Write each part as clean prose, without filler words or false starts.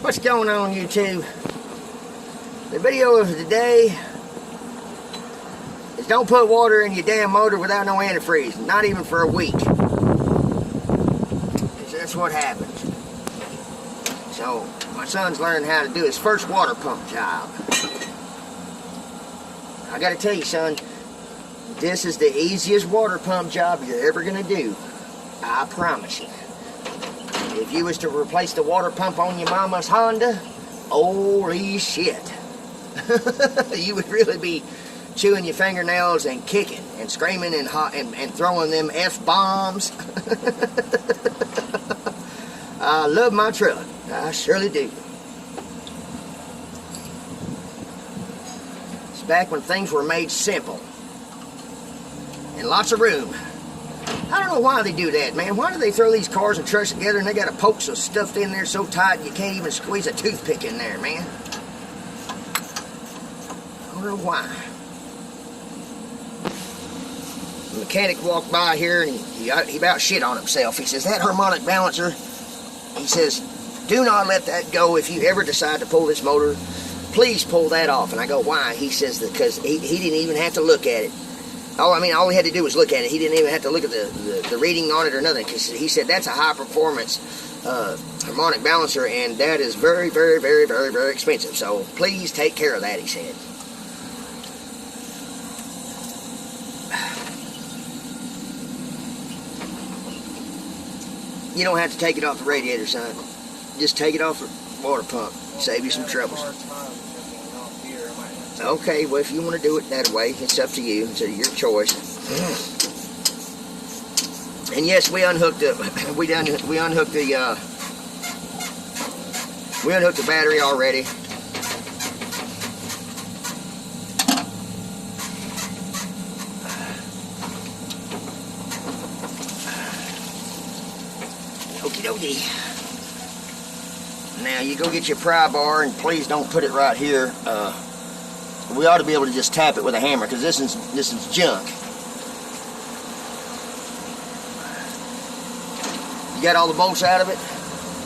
What's going on, YouTube? The video of the day is don't put water in your damn motor without no antifreeze, not even for a week. Because that's what happens. So, my son's learning how to do his first water pump job. I gotta tell you, son, this is the easiest water pump job you're ever gonna do. I promise you. If you was to replace the water pump on your mama's Honda, holy shit. You would really be chewing your fingernails and kicking and screaming and throwing them F-bombs. I love my truck. I surely do. It's back when things were made simple. And lots of room. I don't know why they do that, man. Why do they throw these cars and trucks together and they got a poke so stuffed in there so tight you can't even squeeze a toothpick in there, man? I don't know why. The mechanic walked by here and he about shit on himself. He says, that harmonic balancer, he says, do not let that go if you ever decide to pull this motor. Please pull that off. And I go, why? He says, because he didn't even have to look at it. All he had to do was look at it. He didn't even have to look at the reading on it or nothing, because he said that's a high-performance harmonic balancer, and that is very, very, very, very, very expensive. So please take care of that, he said. You don't have to take it off the radiator, son. Just take it off the water pump. Save you some troubles. Okay, well, if you want to do it that way, it's up to you. It's your choice. And yes, we unhooked the battery already. Okie dokie. Now you go get your pry bar, and please don't put it right here. We ought to be able to just tap it with a hammer, because this is junk. You got all the bolts out of it?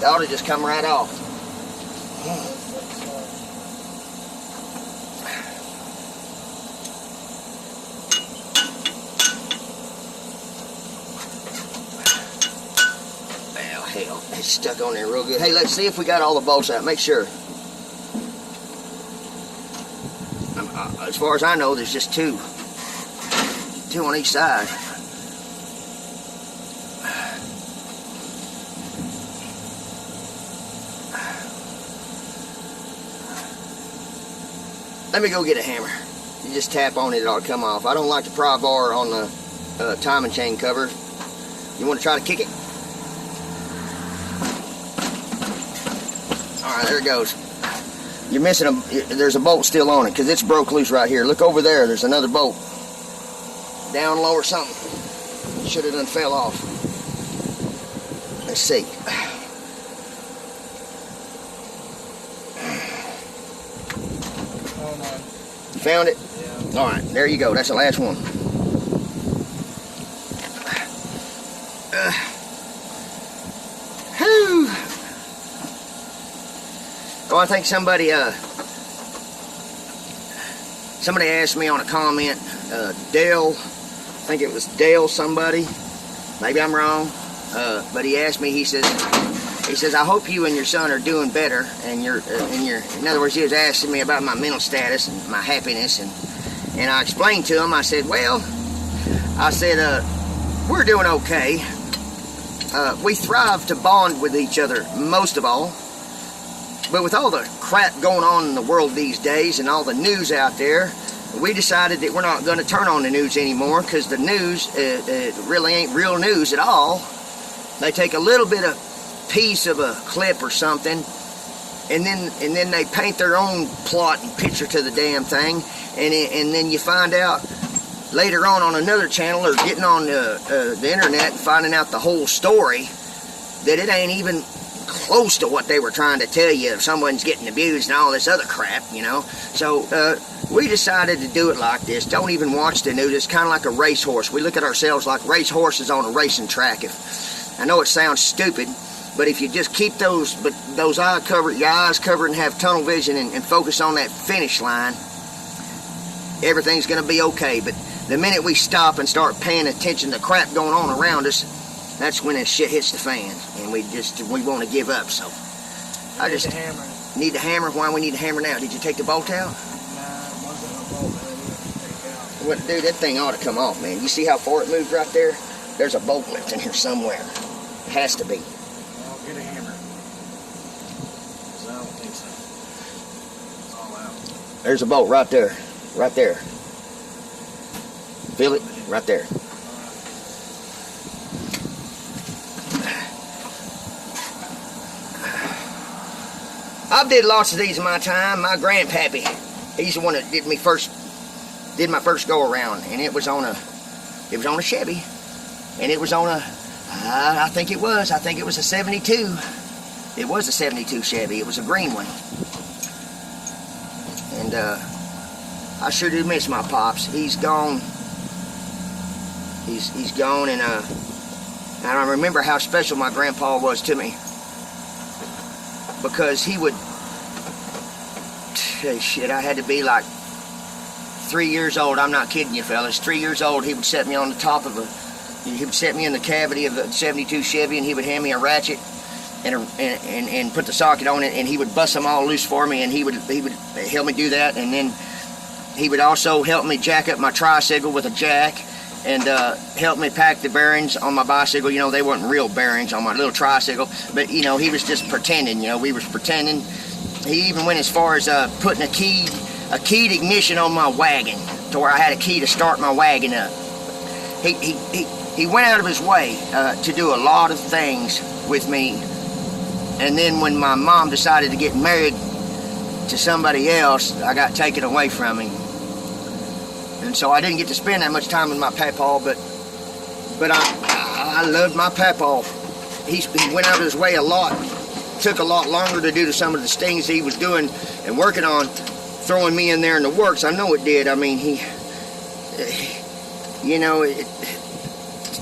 They ought to just come right off. Well, hell, it's stuck on there real good. Hey, let's see if we got all the bolts out. Make sure. As far as I know, there's just two on each side. Let me go get a hammer. You just tap on it, it ought to come off. I don't like the pry bar on the timing chain cover. You want to try to kick it? Alright, there it goes. You're missing there's a bolt still on it, because it's broke loose right here. Look over there, there's another bolt. Down low or something. Should have done fell off. Let's see. You found it? Yeah. Alright, there you go. That's the last one. Whew. Oh, I think somebody asked me on a comment, Dale, I think it was Dale somebody, maybe I'm wrong, but he asked me, he says, I hope you and your son are doing better, and in other words, he was asking me about my mental status and my happiness, and I explained to him, I said, we're doing okay. We thrive to bond with each other, most of all. But with all the crap going on in the world these days and all the news out there, we decided that we're not going to turn on the news anymore, because the news really ain't real news at all. They take a little bit of piece of a clip or something, and then they paint their own plot and picture to the damn thing, and then you find out later on another channel, or getting on the internet and finding out the whole story, that it ain't even close to what they were trying to tell you, if someone's getting abused and all this other crap, you know. So we decided to do it like this. Don't even watch the news. It's kind of like a racehorse. We look at ourselves like race horses on a racing track. I know it sounds stupid, But if you just keep your eyes covered and have tunnel vision and focus on that finish line, everything's going to be okay. But the minute we stop and start paying attention to crap going on around us, that's when that shit hits the fan, and we want to give up. So I just need the hammer. Why we need the hammer now? Did you take the bolt out? Nah, it wasn't a bolt that I needed to take out. Well, dude, that thing ought to come off, man. You see how far it moved right there? There's a bolt left in here somewhere. It has to be. I'll get a hammer. 'Cause I don't think so. It's all out. There's a bolt right there. Right there. Feel it? Right there. I've did lots of these in my time. My grandpappy, he's the one that did my first go around, and it was on a Chevy, and it was on a I think it was a 72. It was a 72 Chevy. It was a green one, and I sure do miss my pops. He's gone. He's gone, and I remember how special my grandpa was to me. Because he would, shit, I had to be like 3 years old. I'm not kidding you, fellas. 3 years old, he would set me on the top of he would set me in the cavity of the 72 Chevy, and he would hand me a ratchet and put the socket on it, and he would bust them all loose for me, and he would help me do that, and then he would also help me jack up my tricycle with a jack, and helped me pack the bearings on my bicycle. You know, they weren't real bearings on my little tricycle, but you know, he was just pretending. You know, we was pretending. He even went as far as putting a keyed ignition on my wagon, to where I had a key to start my wagon up. He went out of his way to do a lot of things with me, and then when my mom decided to get married to somebody else, I got taken away from him. And so I didn't get to spend that much time with my papaw, but I loved my papaw. He went out of his way a lot. Took a lot longer to do some of the things he was doing and working on, throwing me in there in the works. I know it did. I mean,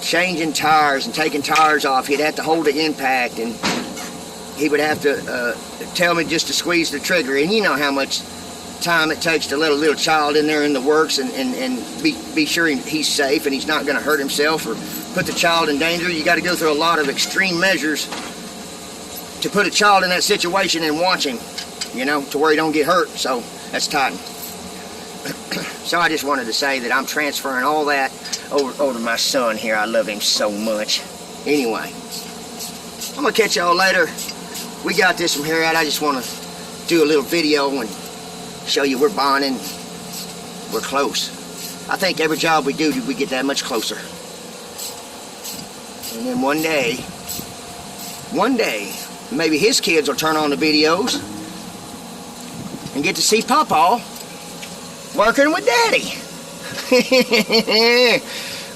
changing tires and taking tires off, he'd have to hold the impact, and he would have to tell me just to squeeze the trigger. And you know how much time it takes to let a little child in there in the works and be sure he's safe and he's not going to hurt himself or put the child in danger. You got to go through a lot of extreme measures to put a child in that situation and watch him, you know, to where he don't get hurt. So that's Titan. So I just wanted to say that I'm transferring all that over to my son here. I love him so much. Anyway, I'm gonna catch y'all later. We got this from here out. I just want to do a little video and show you we're bonding, we're close. I think every job we do, we get that much closer. And then one day, maybe his kids will turn on the videos and get to see Papa working with Daddy.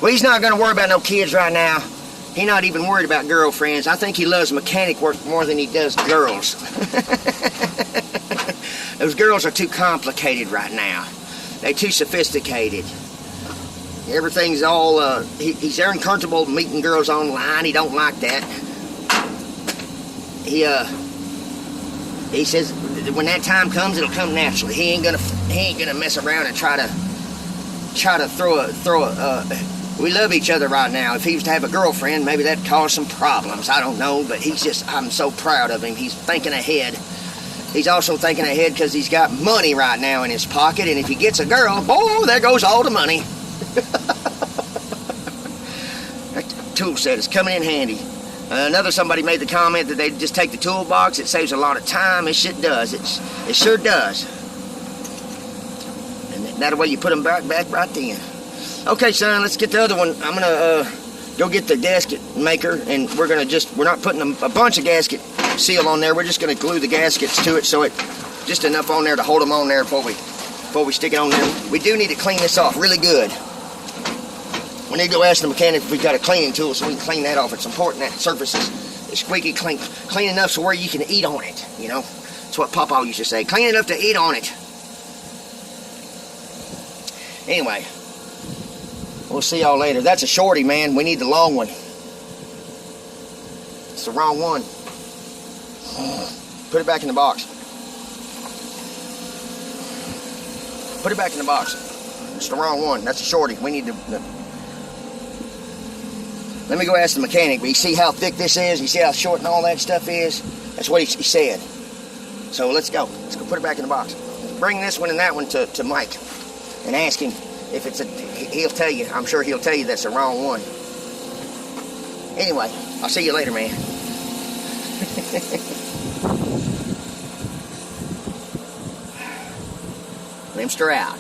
Well, he's not going to worry about no kids right now. He's not even worried about girlfriends. I think he loves mechanic work more than he does girls. Those girls are too complicated right now. They're too sophisticated. Everything's all, he's uncomfortable meeting girls online. He don't like that. He says when that time comes, it'll come naturally. He ain't gonna mess around and try to throw a. We love each other right now. If he was to have a girlfriend, maybe that'd cause some problems. I don't know, but I'm so proud of him. He's thinking ahead. He's also thinking ahead because he's got money right now in his pocket, and if he gets a girl, boy, there goes all the money. That tool set is coming in handy. Somebody made the comment that they just take the toolbox. It saves a lot of time. It shit does. It sure does. And that way you put them back right then. Okay, son, let's get the other one. I'm gonna go get the gasket maker, and we're not putting a bunch of gasket seal on there. We're just gonna glue the gaskets to it, so it just enough on there to hold them on there before we stick it on there. We do need to clean this off really good. We need to go ask the mechanic if we've got a cleaning tool so we can clean that off. It's important that surface is squeaky clean enough so where you can eat on it, you know. That's what Papa used to say, clean enough to eat on it. Anyway, we'll see y'all later. That's a shorty, man. We need the long one. It's the wrong one. Put it back in the box. Put it back in the box. It's the wrong one. That's a shorty. We need to... Let me go ask the mechanic. But you see how thick this is? You see how short and all that stuff is? That's what he said. So let's go. Let's go put it back in the box. Bring this one and that one to Mike. And ask him if it's a... He'll tell you. I'm sure he'll tell you that's the wrong one. Anyway, I'll see you later, man. Glimpsed her out.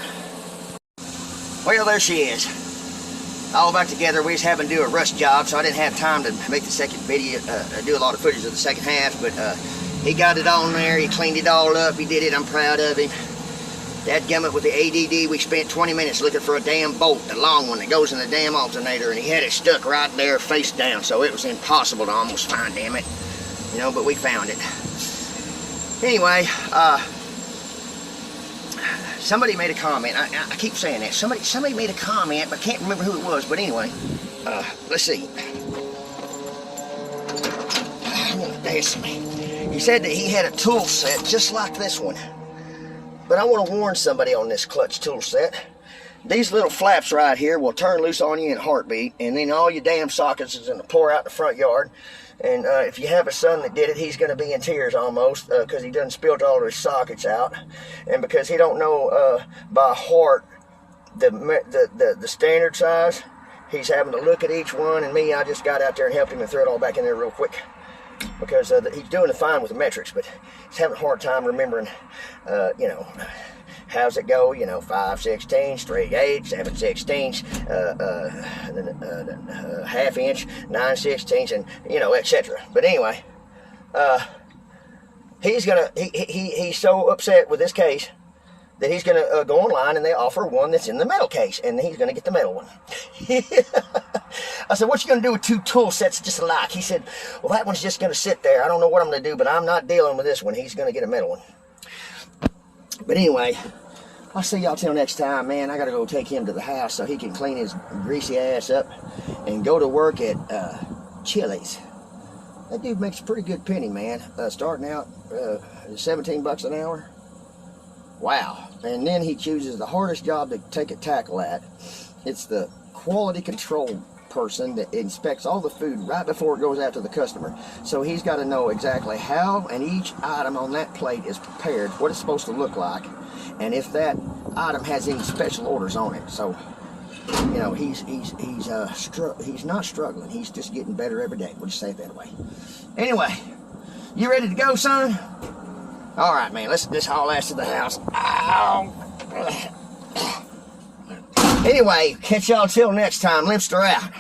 Well, there she is. All back together. We was having to do a rush job, so I didn't have time to make the second video, do a lot of footage of the second half, but he got it on there. He cleaned it all up. He did it. I'm proud of him. Dadgummit, with the ADD, we spent 20 minutes looking for a damn bolt, the long one that goes in the damn alternator, and he had it stuck right there face down, so it was impossible to almost find, damn it. You know, but we found it. Anyway, somebody made a comment. I keep saying that. Somebody made a comment, but I can't remember who it was. But anyway, let's see. He said that he had a tool set just like this one. But I want to warn somebody on this clutch tool set. These little flaps right here will turn loose on you in a heartbeat, and then all your damn sockets is going to pour out in the front yard. And if you have a son that did it, he's going to be in tears almost because he done spilled all his sockets out, and because he don't know by heart the standard size. He's having to look at each one, and I just got out there and helped him and threw it all back in there real quick. Because he's doing fine with the metrics, but he's having a hard time remembering, you know, how's it go? You know, 5/16, 3/8, 7/16, half inch, 9/16, and you know, etc. But anyway, he's so upset with this case that he's gonna go online and they offer one that's in the metal case, and he's gonna get the metal one. I said, what you gonna do with two tool sets just alike? He said, well, that one's just gonna sit there. I don't know what I'm gonna do, but I'm not dealing with this one. He's gonna get a metal one. But anyway, I'll see y'all till next time, man. I gotta go take him to the house so he can clean his greasy ass up and go to work at Chili's. That dude makes a pretty good penny, man. Starting out 17 bucks an hour. Wow. And then he chooses the hardest job to take a tackle at. It's the quality control person that inspects all the food right before it goes out to the customer. So he's got to know exactly how and each item on that plate is prepared, what it's supposed to look like, and if that item has any special orders on it. So, you know, he's not struggling. He's just getting better every day. We'll just say it that way. Anyway, you ready to go, son? All right, man. Let's haul ass to the house. Ow. Anyway, catch y'all till next time. Limpster out.